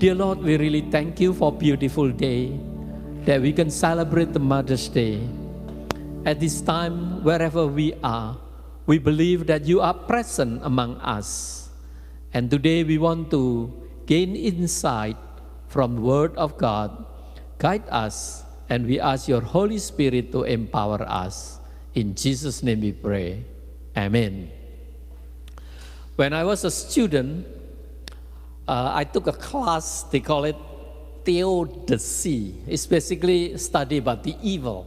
Dear Lord, we really thank you for a beautiful day that we can celebrate the Mother's Day. At this time, wherever we are, we believe that you are present among us. And today we want to gain insight from the Word of God. Guide us, and we ask your Holy Spirit to empower us. In Jesus' name we pray. Amen. When I was a student, I took a class, they call it theodicy. It's basically study about the evil.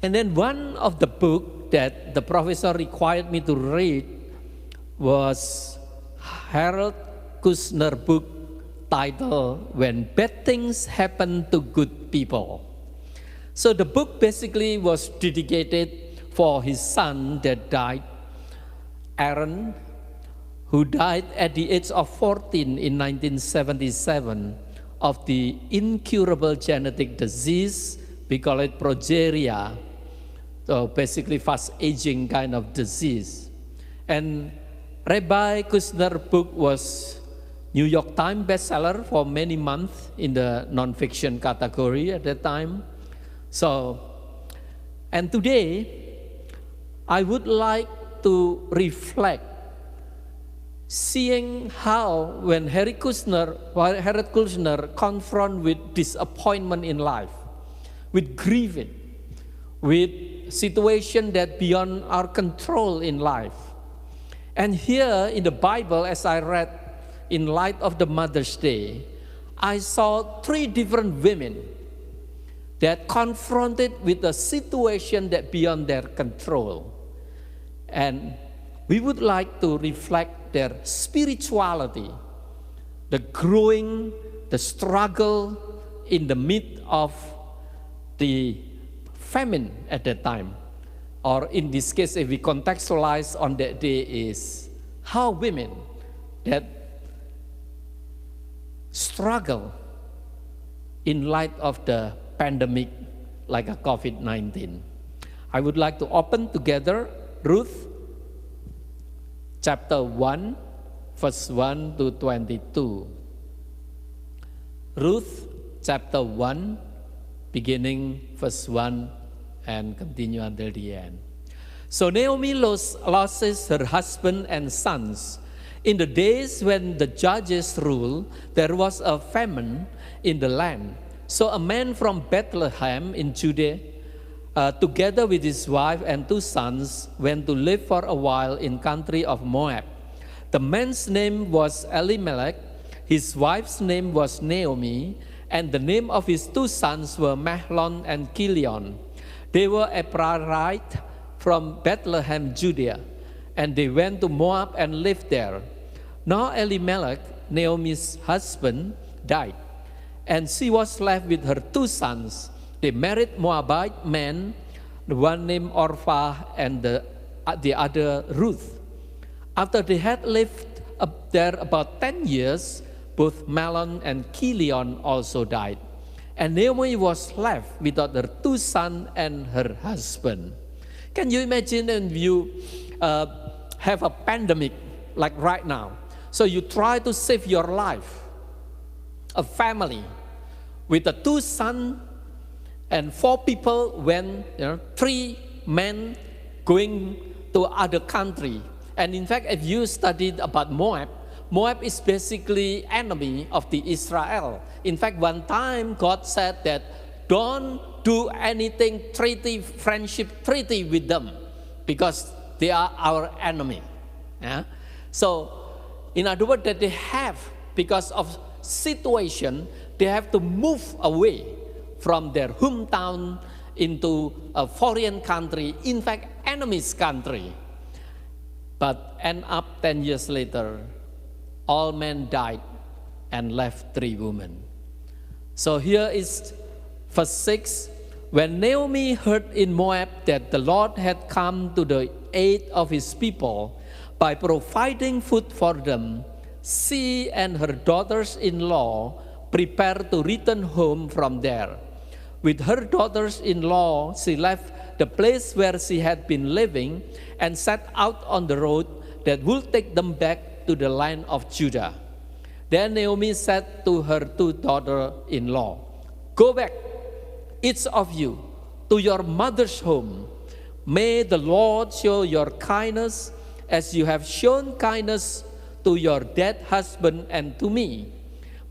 And then one of the book that the professor required me to read was Harold Kushner book titled When Bad Things Happen to Good People. So the book basically was dedicated for his son that died, Aaron, who died at the age of 14 in 1977 of the incurable genetic disease, we call it progeria, so basically fast aging kind of disease. And Rabbi Kushner's book was New York Times bestseller for many months in the nonfiction category at that time. So, and today, I would like to reflect seeing how when Harold Kushner confronted with disappointment in life, with grieving, with situation that beyond our control in life. And here in the Bible, as I read in light of the Mother's Day, I saw three different women that confronted with a situation that beyond their control. And we would like to reflect their spirituality, the growing, the struggle in the midst of the famine at that time. Or in this case, if we contextualize on that day, is how women that struggle in light of the pandemic like a COVID-19. I would like to open together Ruth chapter 1, verse 1 to 22. Ruth chapter 1, beginning verse 1 and continue until the end. So Naomi loses her husband and sons. In the days when the judges ruled, there was a famine in the land. So a man from Bethlehem in Judea, together with his wife and 2 sons, went to live for a while in country of Moab. The man's name was Elimelech, his wife's name was Naomi, and the name of his 2 sons were Mahlon and Chilion. They were Ephraite from Bethlehem, Judea, and they went to Moab and lived there. Now Elimelech, Naomi's husband, died, and she was left with her 2 sons. They married Moabite men, the one named Orpah and the other Ruth. After they had lived up there about 10 years, both Mahlon and Chilion also died. And Naomi was left without her 2 sons and her husband. Can you imagine if you have a pandemic like right now? So you try to save your life, a family with the 2 sons and 4 people when 3 men going to other country. And in fact, if you studied about Moab, Moab is basically enemy of the Israel. In fact, one time God said that don't do anything friendship treaty with them because they are our enemy. Yeah? So, in other words, that they have, because of situation, they have to move away from their hometown into a foreign country, in fact, enemy's country. But end up 10 years later, all men died and left 3 women. So here is verse 6. When Naomi heard in Moab that the Lord had come to the aid of his people by providing food for them, she and her daughters-in-law prepared to return home from there. With her daughters-in-law, she left the place where she had been living and set out on the road that would take them back to the land of Judah. Then Naomi said to her two daughters-in-law, "Go back, each of you, to your mother's home. May the Lord show your kindness as you have shown kindness to your dead husband and to me.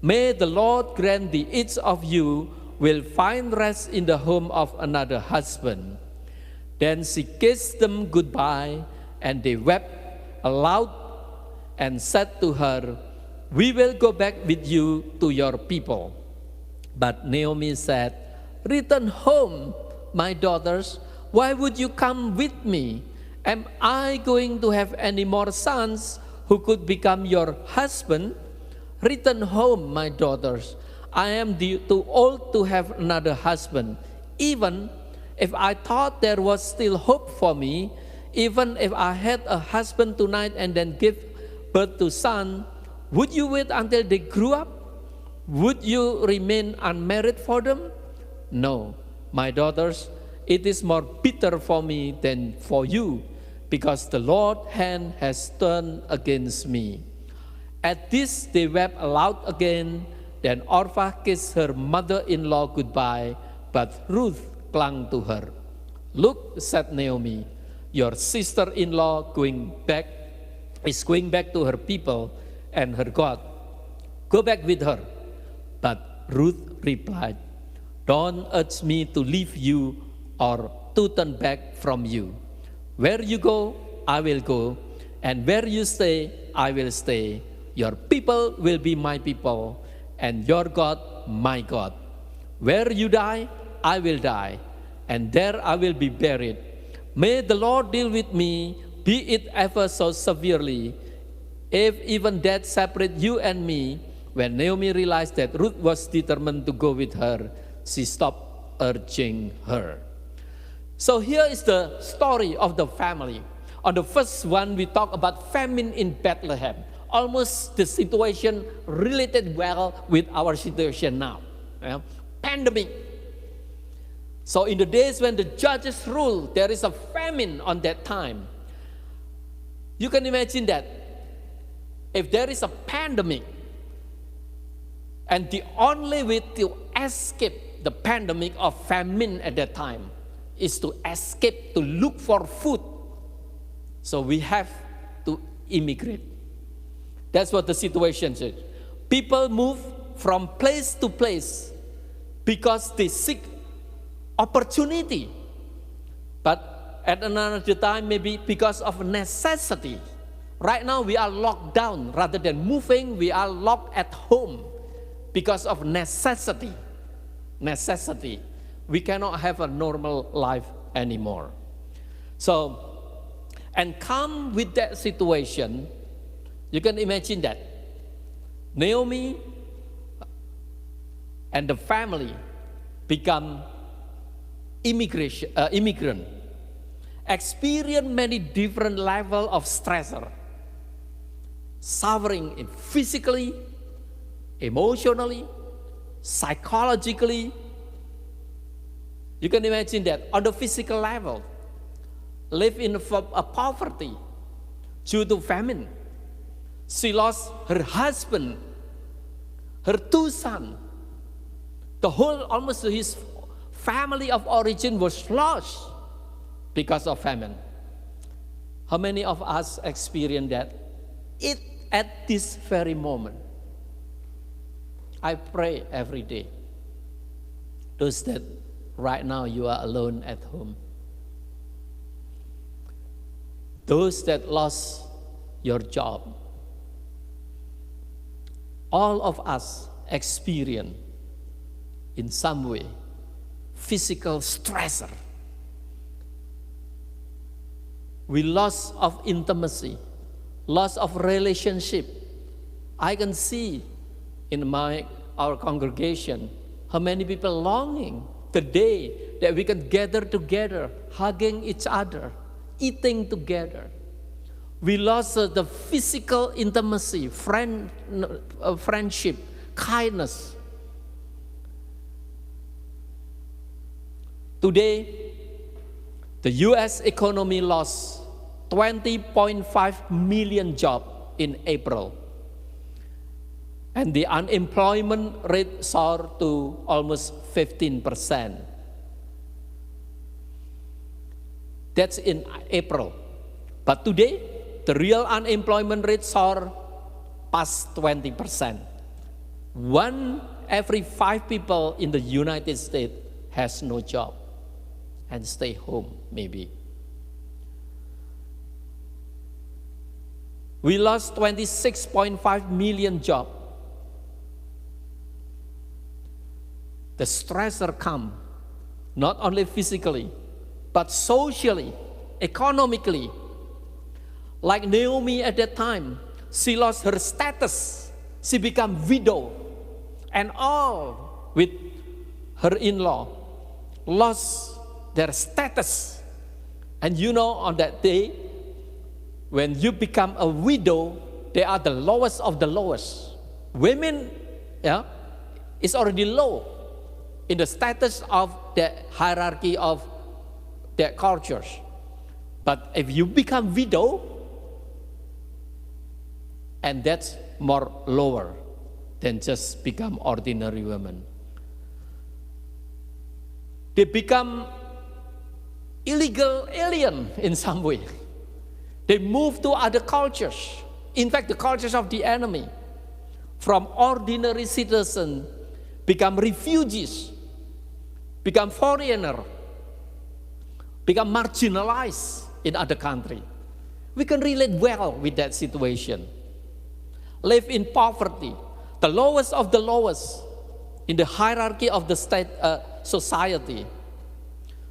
May the Lord grant thee each of you will find rest in the home of another husband." Then she kissed them goodbye, and they wept aloud and said to her, "We will go back with you to your people." But Naomi said, "Return home, my daughters. Why would you come with me? Am I going to have any more sons who could become your husband? Return home, my daughters. I am too old to have another husband. Even if I thought there was still hope for me, even if I had a husband tonight and then give birth to son, would you wait until they grew up? Would you remain unmarried for them? No, my daughters, it is more bitter for me than for you, because the Lord's hand has turned against me." At this they wept aloud again. Then Orpah kissed her mother-in-law goodbye, but Ruth clung to her. "Look," said Naomi, "your sister-in-law is going back to her people and her God. Go back with her." But Ruth replied, "Don't urge me to leave you or to turn back from you. Where you go, I will go, and where you stay, I will stay. Your people will be my people, and your God my God. Where you die, I will die, and there I will be buried. May the Lord deal with me, be it ever so severely, if even death separate you and me." When Naomi realized that Ruth was determined to go with her, she stopped urging her. So here is the story of the family. On the first one, we talk about famine in Bethlehem. Almost the situation related well with our situation now. Pandemic. So in the days when the judges ruled, there is a famine on that time. You can imagine that if there is a pandemic, and the only way to escape the pandemic of famine at that time is to escape, to look for food. So we have to immigrate. That's what the situation is. People move from place to place because they seek opportunity. But at another time, maybe because of necessity. Right now we are locked down. Rather than moving, we are locked at home because of necessity. Necessity. We cannot have a normal life anymore. So, and come with that situation, you can imagine that Naomi and the family become immigrant, experience many different levels of stressor, suffering in physically, emotionally, psychologically. You can imagine that on the physical level, live in a poverty due to famine. She lost her husband, her two sons. The whole, almost his family of origin was lost because of famine. How many of us experience that? At this very moment. I pray every day. Those that right now you are alone at home. Those that lost your job. All of us experience in some way physical stressor. We loss of intimacy, loss of relationship. I can see in our congregation how many people longing the day that we can gather together, hugging each other, eating together. We lost the physical intimacy, friendship, kindness. Today, the U.S. economy lost 20.5 million jobs in April. And the unemployment rate soared to almost 15%. That's in April. But today, the real unemployment rate soared past 20%. 1 every 5 people in the United States has no job and stay home maybe. We lost 26.5 million jobs. The stressor come not only physically, but socially, economically. Like Naomi at that time, she lost her status. She became widow, and all with her in-law lost their status. And you know, on that day, when you become a widow, they are the lowest of the lowest. Women, is already low in the status of the hierarchy of their cultures. But if you become widow, and that's more lower than just become ordinary women. They become illegal alien in some way. They move to other cultures. In fact, the cultures of the enemy. From ordinary citizens, become refugees, become foreigner, become marginalized in other country. We can relate well with that situation. Live in poverty, the lowest of the lowest in the hierarchy of the state society.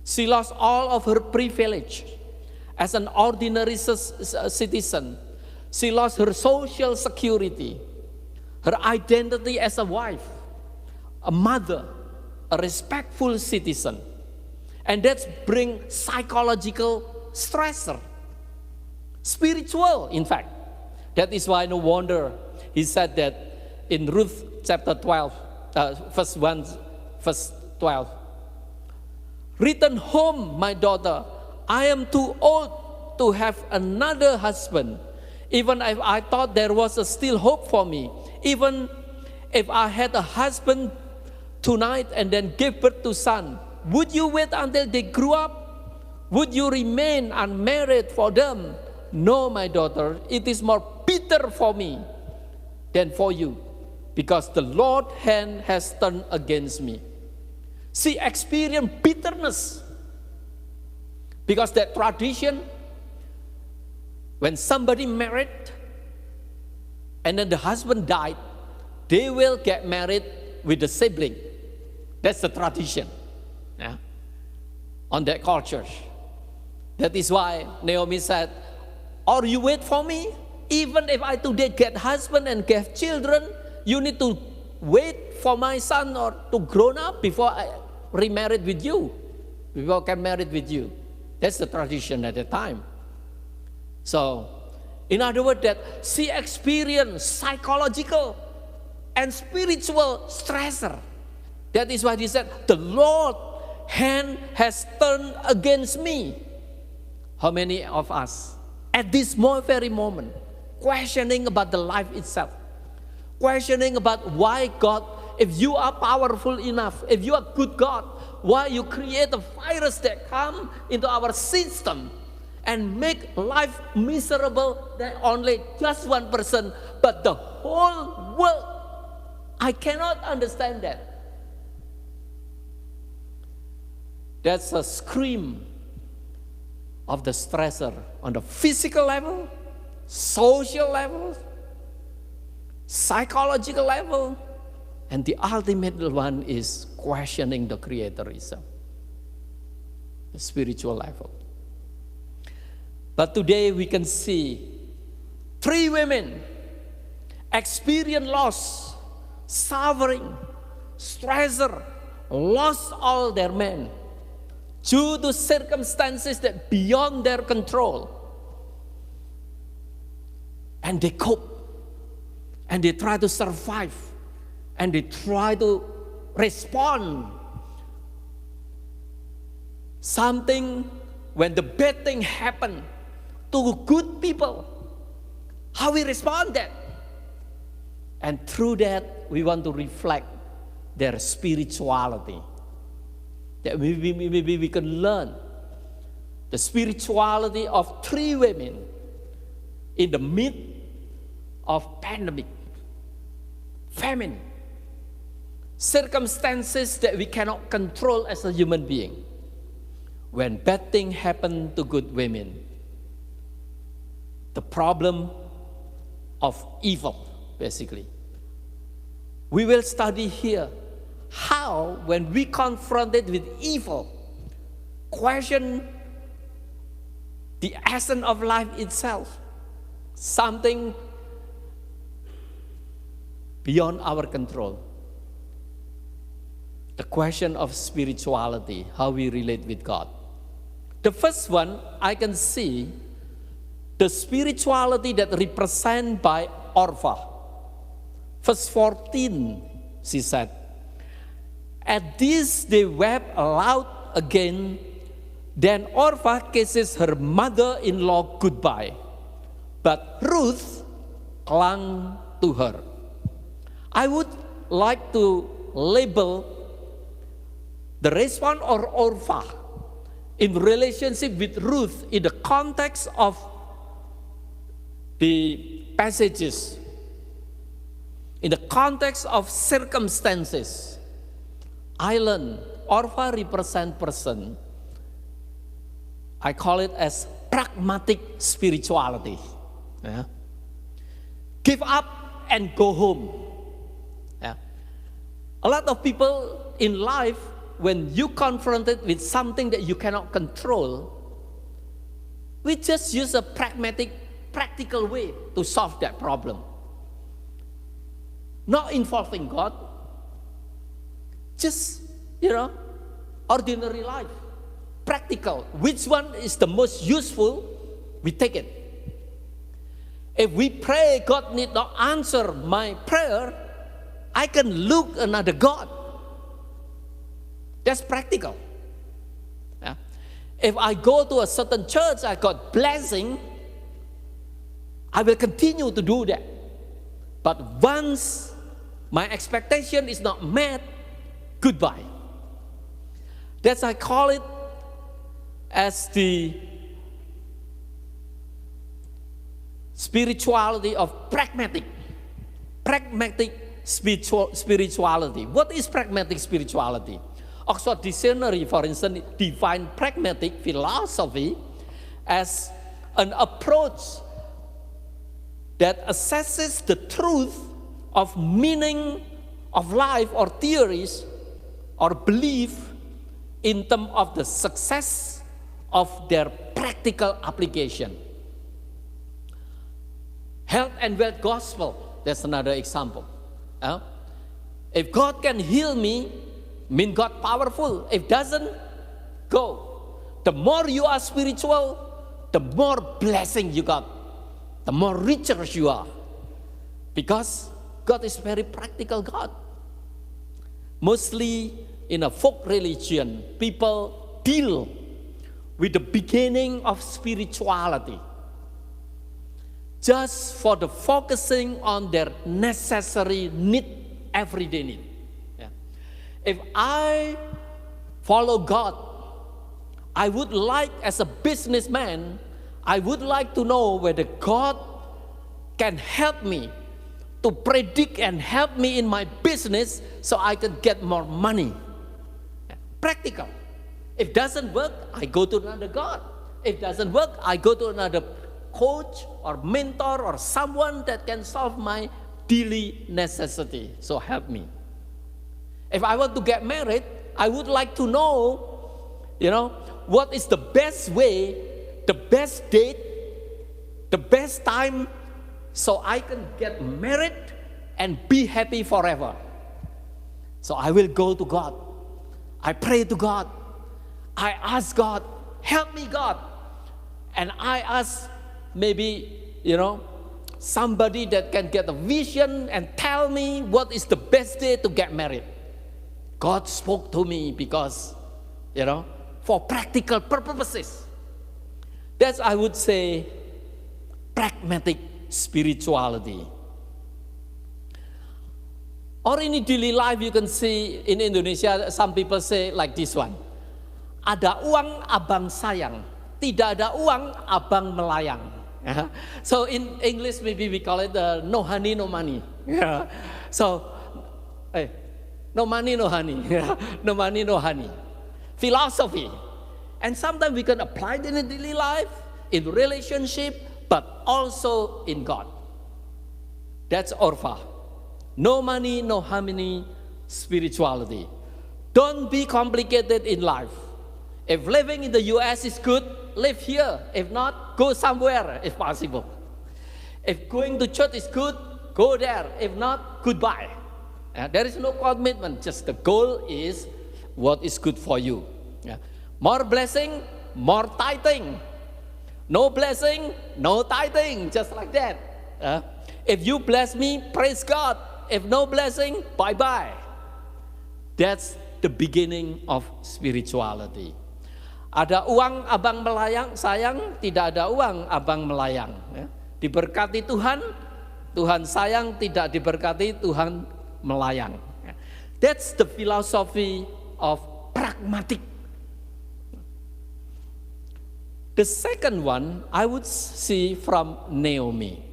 She lost all of her privilege as an ordinary citizen. She lost her social security, her identity as a wife, a mother, a respectful citizen. And that's bring psychological stressor, spiritual in fact. That is why no wonder he said that in Ruth chapter 12, verse 1, verse 12. Return home, my daughter. I am too old to have another husband. Even if I thought there was still hope for me. Even if I had a husband tonight and then gave birth to son, would you wait until they grew up? Would you remain unmarried for them? No, my daughter, it is more bitter for me than for you, because the Lord's hand has turned against me. She experienced bitterness because that tradition, when somebody married and then the husband died, they will get married with the sibling. That's the tradition on that culture. That is why Naomi said, or you wait for me, even if I today get husband and get children, you need to wait for my son or to grown up before I remarried with you, before I get married with you. That's the tradition at the time. So, in other words, that she experienced psychological and spiritual stressor. That is why he said, the Lord's hand has turned against me. How many of us, at this very moment, questioning about the life itself, questioning about why God, if you are powerful enough, if you are good God, why you create a virus that come into our system and make life miserable than only just one person, but the whole world? I cannot understand that. That's a scream of the stressor on the physical level, social level, psychological level, and the ultimate one is questioning the Creator itself, the spiritual level. But today we can see 3 women experience loss, suffering, stressor, lost all their men due to circumstances that beyond their control. And they cope, and they try to survive, and they try to respond. Something, when the bad thing happen to good people, how we respond that? And through that, we want to reflect their spirituality. That maybe we can learn the spirituality of 3 women in the midst of pandemic, famine, circumstances that we cannot control as a human being. When bad things happen to good women, the problem of evil, basically. We will study here how, when we confronted with evil, question the essence of life itself, something beyond our control. The question of spirituality, how we relate with God. The first one, I can see the spirituality that represented by Orpah. Verse 14, she said, "At this they wept aloud again. Then Orpah kisses her mother-in-law goodbye, but Ruth clung to her." I would like to label the response of Orpah in relationship with Ruth in the context of the passages, in the context of circumstances. I learned Orpah represents person, I call it as pragmatic spirituality. Yeah. Give up and go home. Yeah. A lot of people in life, when you confronted with something that you cannot control, we just use a practical way to solve that problem. Not involving God, just, ordinary life, practical. Which one is the most useful, we take it. If we pray, God need not answer my prayer, I can look another God. That's practical. Yeah. If I go to a certain church, I got blessing, I will continue to do that. But once my expectation is not met, goodbye. That's I call it as the spirituality of pragmatic spirituality. What is pragmatic spirituality? Oxford Dictionary, for instance, defines pragmatic philosophy as an approach that assesses the truth of meaning of life or theories or belief in terms of the success of their practical application. Health and wealth gospel, that's another example. If God can heal me, mean God powerful. If doesn't, go. The more you are spiritual, the more blessing you got, the more richer you are. Because God is very practical God. Mostly in a folk religion, people deal with the beginning of spirituality just for the focusing on their necessary need, everyday need. Yeah. If I follow God, I would like, as a businessman, I would like to know whether God can help me to predict and help me in my business so I can get more money. Yeah. Practical. If doesn't work, I go to another God. If doesn't work, I go to another coach or mentor or someone that can solve my daily necessity. So help me. If I want to get married, I would like to know, what is the best way, the best date, the best time so I can get married and be happy forever. So I will go to God. I pray to God. I ask God, help me, God. And I ask maybe, somebody that can get a vision and tell me what is the best day to get married. God spoke to me because, for practical purposes. That's, I would say, pragmatic spirituality. Or in daily life, you can see in Indonesia, some people say like this one. Ada uang, abang sayang. Tidak ada uang, abang melayang. So in English, maybe we call it no honey, no money. So, no money, no honey. No money, no honey. Philosophy. And sometimes we can apply it in a daily life, in relationship, but also in God. That's Orpha. No money, no harmony, spirituality. Don't be complicated in life. If living in the US is good, live here. If not, go somewhere if possible. If going to church is good, go there. If not, goodbye. There is no commitment. Just the goal is what is good for you. More blessing, more tithing. No blessing, no tithing. Just like that. If you bless me, praise God. If no blessing, bye-bye. That's the beginning of spirituality. Ada uang, abang melayang, sayang. Tidak ada uang, abang melayang. Diberkati Tuhan, Tuhan sayang. Tidak diberkati, Tuhan melayang. That's the philosophy of pragmatic. The second one I would see from Naomi.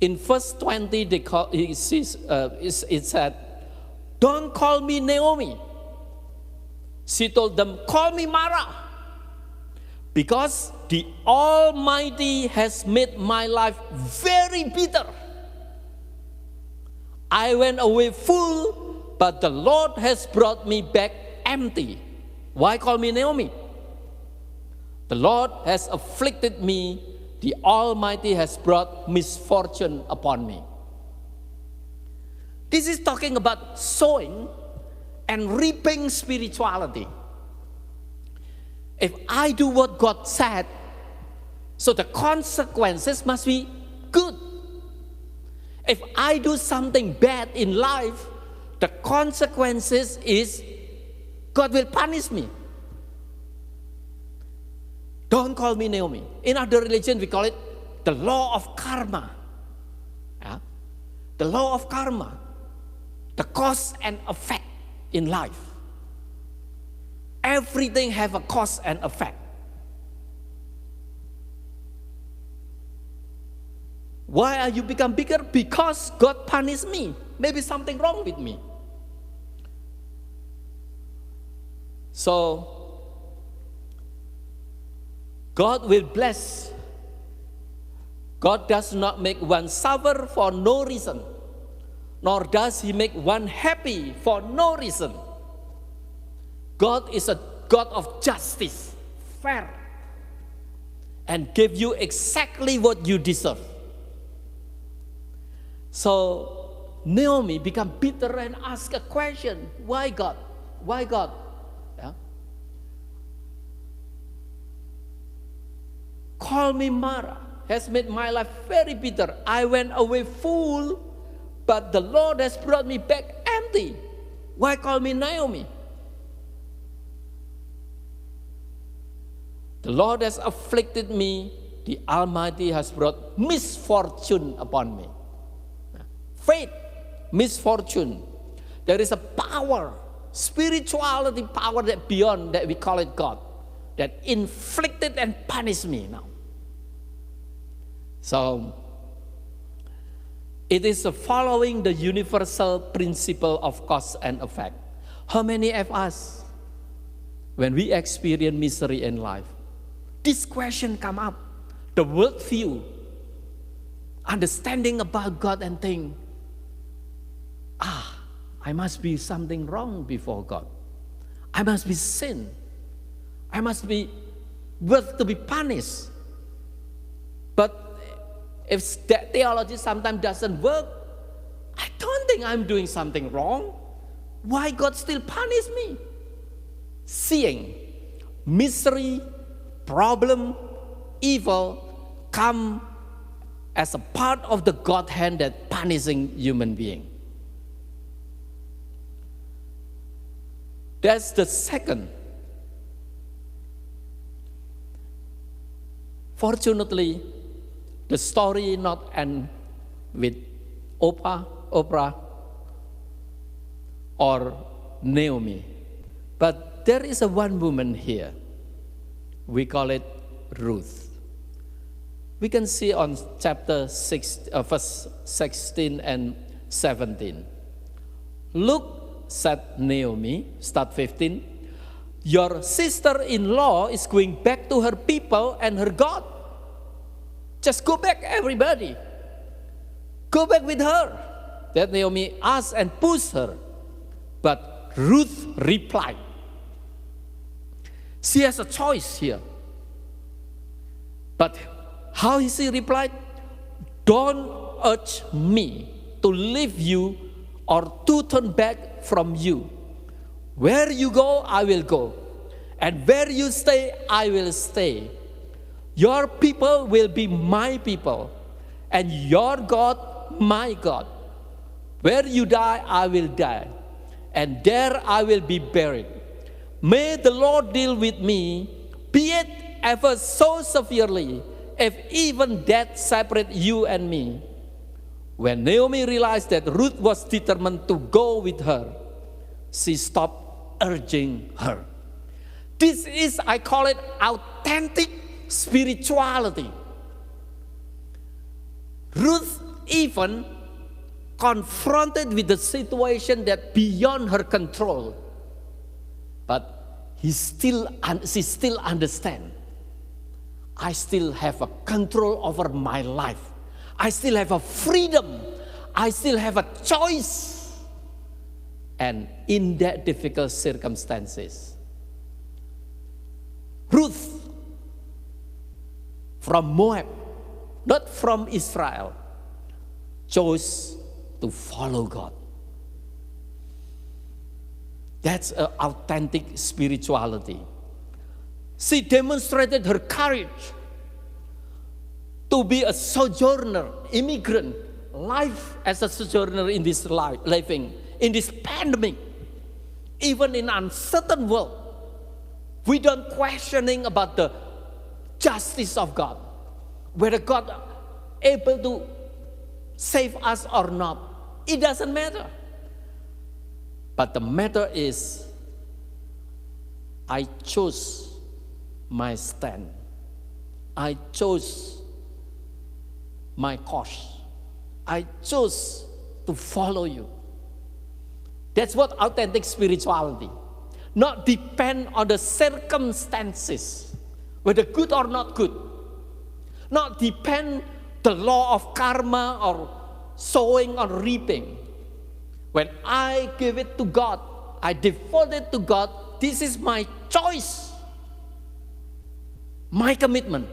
In verse 20, it said, "Don't call me Naomi." She told them, "Call me Mara, because the Almighty has made my life very bitter. I went away full, but the Lord has brought me back empty." Why call me Naomi? The Lord has afflicted me. The Almighty has brought misfortune upon me. This is talking about sowing and reaping spirituality. If I do what God said, so the consequences must be good. If I do something bad in life, the consequences is God will punish me. Don't call me Naomi. In other religion, we call it the law of karma. The law of karma. The cause and effect in life. Everything have a cause and effect. Why are you become bigger? Because God punished me. Maybe something wrong with me. So, God will bless. God does not make one suffer for no reason, nor does He make one happy for no reason. God is a God of justice, fair, and give you exactly what you deserve. So Naomi become bitter and ask a question: Why God? Why God? Call me Mara, has made my life very bitter. I went away full, but the Lord has brought me back empty. Why call me Naomi? The Lord has afflicted me. The Almighty has brought misfortune upon me. Faith, misfortune. There is a power, spirituality power that beyond that we call it God, that inflicted and punished me now. So, it is following the universal principle of cause and effect. How many of us, when we experience misery in life, this question come up, the worldview, understanding about God and think, I must be something wrong before God. I must be sin. I must be worth to be punished. But if that theology sometimes doesn't work, I don't think I'm doing something wrong. Why God still punish me? Seeing misery, problem, evil come as a part of the Godhead that punishing human being. That's the second. Fortunately, the story not end with Oprah, or Naomi. But there is a one woman here. We call it Ruth. We can see on chapter 6, verse 16 and 17. Look, said Naomi, start 15. Your sister-in-law is going back to her people and her God. Just go back, everybody. Go back with her. That Naomi asked and pushed her. But Ruth replied. She has a choice here. But how she replied? Don't urge me to leave you or to turn back from you. Where you go, I will go. And where you stay, I will stay. Your people will be my people. And your God, my God. Where you die, I will die. And there I will be buried. May the Lord deal with me, be it ever so severely, if even death separate you and me. When Naomi realized that Ruth was determined to go with her, she stopped urging her. This is, I call it, authentic spirituality. Ruth even confronted with the situation that beyond her control, but she still understands. I still have a control over my life. I still have a freedom. I still have a choice. And in that difficult circumstances, Ruth from Moab, not from Israel, chose to follow God. That's an authentic spirituality. She demonstrated her courage to be a sojourner, immigrant, life as a sojourner in this life, living in this pandemic, even in uncertain world. We don't questioning about the justice of God, whether God able to save us or not. It doesn't matter. But the matter is, I chose my stand. I chose my course. I chose to follow you. That's what authentic spirituality. Not depend on the circumstances, whether good or not good. Not depend the law of karma or sowing or reaping. When I give it to God, I devote it to God, this is my choice, my commitment,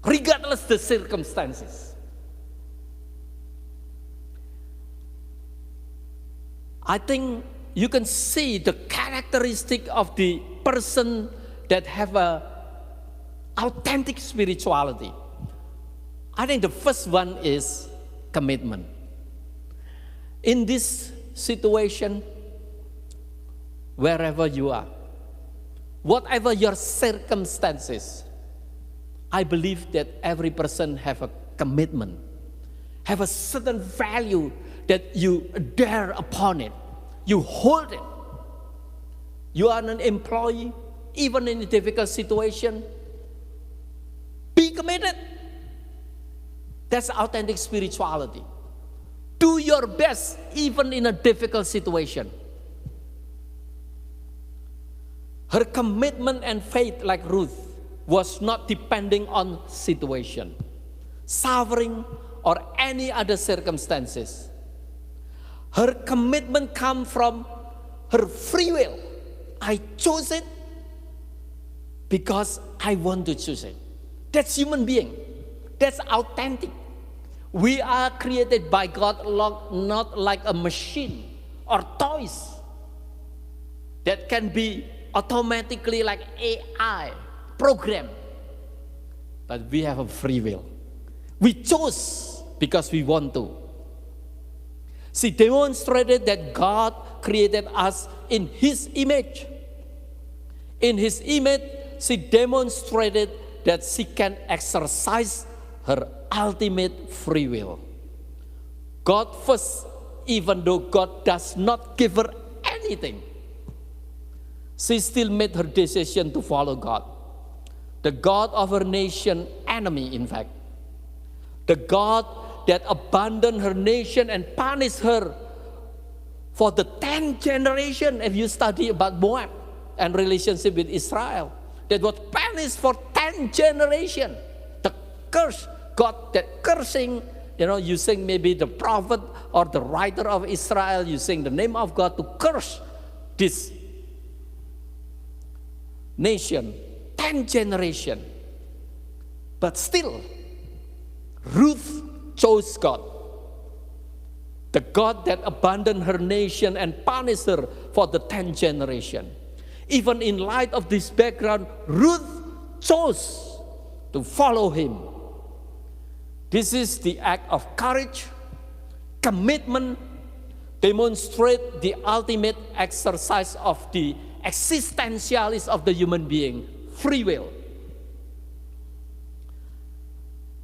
regardless the circumstances. I think you can see the characteristic of the person that have a authentic spirituality. I think the first one is commitment. In this situation, wherever you are, whatever your circumstances, I believe that every person have a commitment, have a certain value that you dare upon it, you hold it. You are an employee, even in a difficult situation, be committed. That's authentic spirituality. Do your best even in a difficult situation. Her commitment and faith, like Ruth, was not depending on situation, suffering, or any other circumstances. Her commitment comes from her free will. I chose it because I want to choose it. That's human being. That's authentic. We are created by God not like a machine or toys that can be automatically like AI programmed. But we have a free will. We chose because we want to. She demonstrated that God created us in His image. In His image, she demonstrated that she can exercise her ultimate free will. God first, even though God does not give her anything. She still made her decision to follow God. The God of her nation, enemy in fact. The God that abandoned her nation and punished her for the 10th generation. If you study about Moab and relationship with Israel, that was punished for 10 generation. The curse, God that cursing, using maybe the prophet or the writer of Israel, using the name of God to curse this nation, 10 generation. But still, Ruth chose God. The God that abandoned her nation and punished her for the 10th generation. Even in light of this background, Ruth chose to follow him. This is the act of courage, commitment, demonstrate the ultimate exercise of the existentialist of the human being, free will.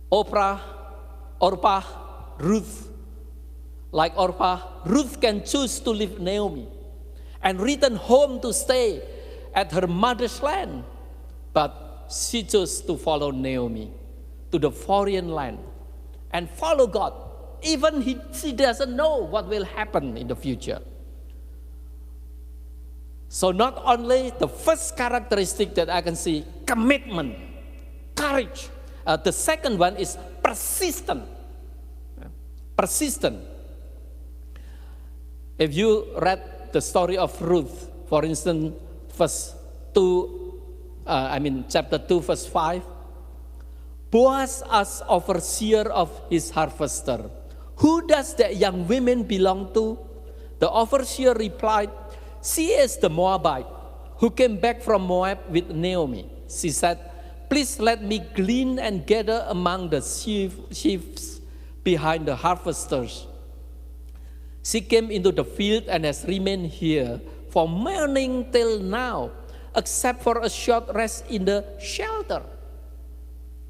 Orpah, Ruth. Like Orpah, Ruth can choose to leave Naomi and return home to stay at her mother's land. But she chose to follow Naomi to the foreign land and follow God. Even she doesn't know what will happen in the future. So not only the first characteristic that I can see, commitment, courage. The second one is persistent. Persistent. If you read the story of Ruth, for instance, chapter 2, verse 5, Boaz as overseer of his harvester, who does that young woman belong to? The overseer replied, she is the Moabite who came back from Moab with Naomi. She said, please let me glean and gather among the sheaves behind the harvesters. She came into the field and has remained here from morning till now, except for a short rest in the shelter,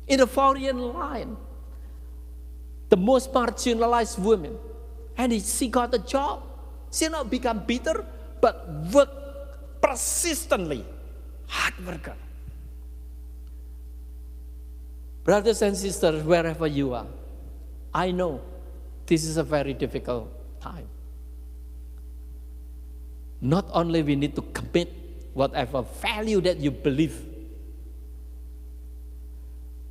in the foreign land. The most marginalized woman. And she got a job. She not become bitter, but work persistently. Hard worker. Brothers and sisters, wherever you are, I know this is a very difficult time. Not only we need to commit whatever value that you believe.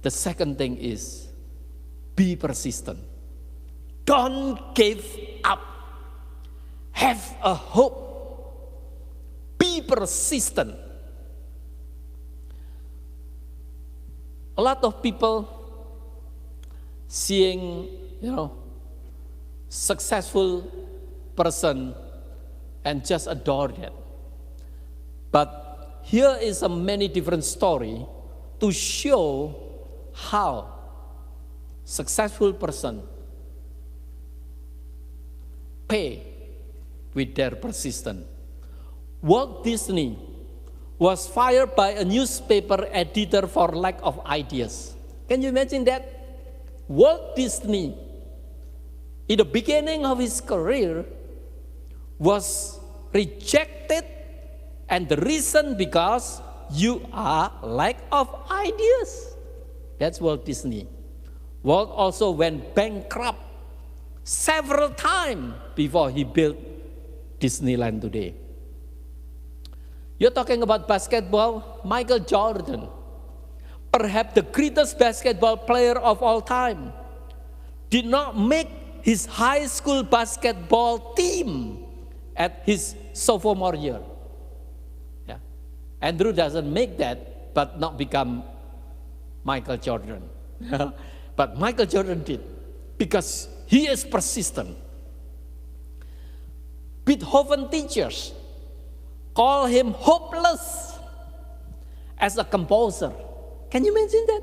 The second thing is be persistent. Don't give up. Have a hope. Be persistent. A lot of people seeing, successful person and just adore that. But here is a many different story to show how successful person pay with their persistence. Walt Disney was fired by a newspaper editor for lack of ideas. Can you imagine that? Walt Disney, in the beginning of his career, was rejected, and the reason because you are lack of ideas. That's Walt Disney. Walt also went bankrupt several times before he built Disneyland today. You're talking about basketball, Michael Jordan, perhaps the greatest basketball player of all time, did not make his high school basketball team at his sophomore year. Yeah. Andrew doesn't make that, but not become Michael Jordan. But Michael Jordan did, because he is persistent. Beethoven teachers call him hopeless as a composer. Can you imagine that?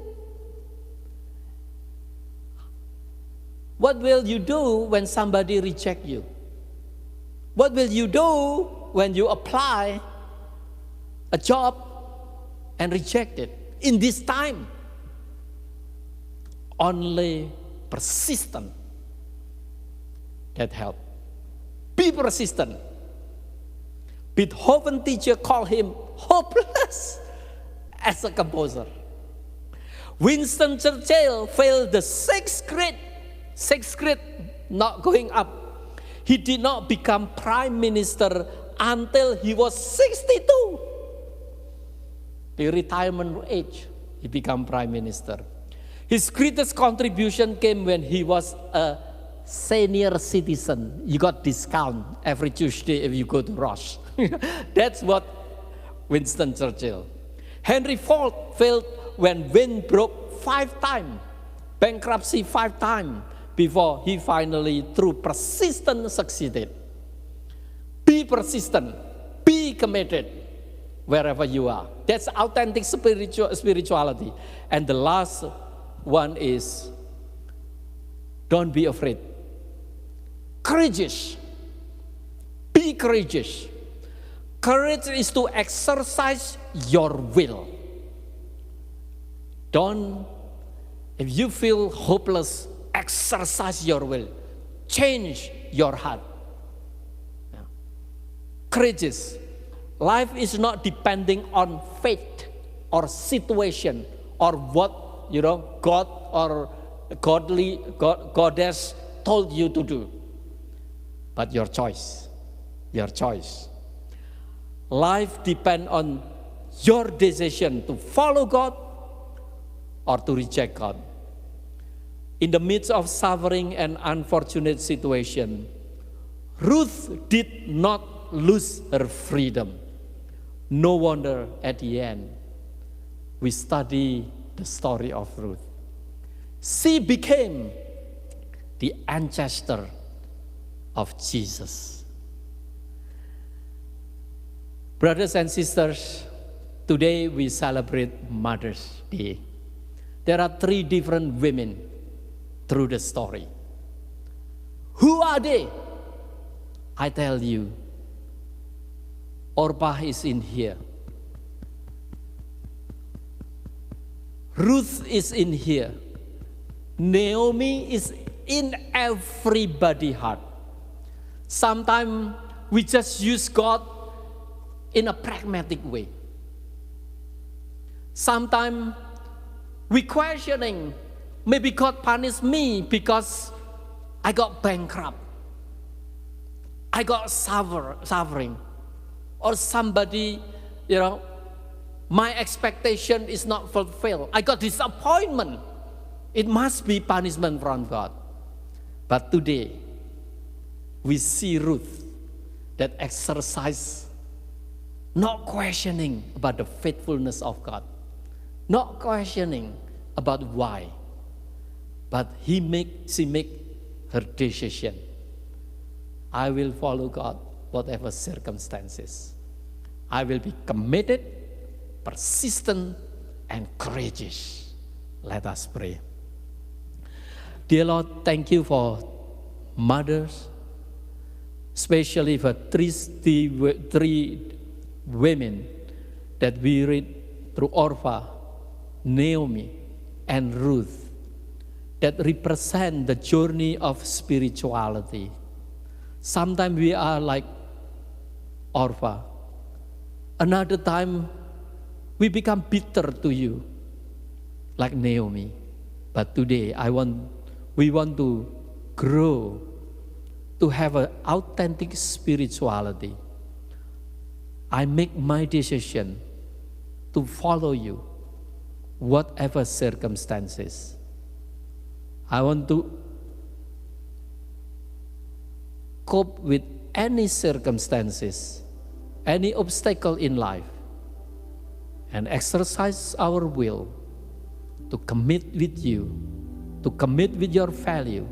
What will you do when somebody rejects you? What will you do when you apply a job and reject it? In this time, only persistent that helped. Be persistent. Beethoven teacher called him hopeless as a composer. Winston Churchill failed the sixth grade, not going up. He did not become prime minister until he was 62. The retirement age, he became prime minister. His greatest contribution came when he was a senior citizen. You got discount every Tuesday if you go to Roche. That's what Winston Churchill. Henry Ford failed when wind broke 5 times, bankruptcy 5 times, before he finally, through persistence, succeeded. Be persistent, be committed wherever you are. That's authentic spirituality. And the last one is, don't be afraid. Courageous. Be courageous. Courage is to exercise your will. If you feel hopeless, exercise your will. Change your heart. Courageous. Life is not depending on fate or situation or what, God or goddess told you to do. But your choice. Your choice. Life depends on your decision to follow God or to reject God. In the midst of suffering and unfortunate situation, Ruth did not lose her freedom. No wonder at the end, we study the story of Ruth. She became the ancestor of Jesus. Brothers and sisters, today we celebrate Mother's Day. There are 3 different women through the story. Who are they? I tell you, Orpah is in here. Ruth is in here. Naomi is in everybody's heart. Sometimes we just use God in a pragmatic way. Sometimes we questioning, maybe God punished me because I got bankrupt. I got suffering. Or somebody, my expectation is not fulfilled. I got disappointment. It must be punishment from God. But today, we see Ruth that exercise, not questioning about the faithfulness of God, not questioning about why, but she make her decision. I will follow God, whatever circumstances. I will be committed, persistent, and courageous. Let us pray. Dear Lord, thank you for mothers, especially for three women that we read through Orpah, Naomi, and Ruth, that represent the journey of spirituality. Sometimes we are like Orpah. Another time we become bitter to you, like Naomi. But today we want to grow, to have an authentic spirituality. I make my decision to follow you, whatever circumstances. I want to cope with any circumstances, any obstacle in life, and exercise our will to commit with you, to commit with your value,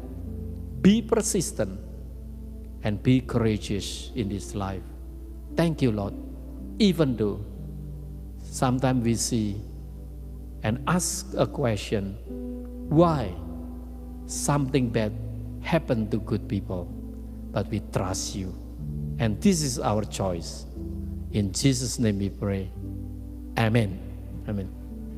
be persistent, and be courageous in this life. Thank you, Lord. Even though sometimes we see and ask a question, why something bad happened to good people? But we trust you. And this is our choice. In Jesus' name we pray. Amen. Amen.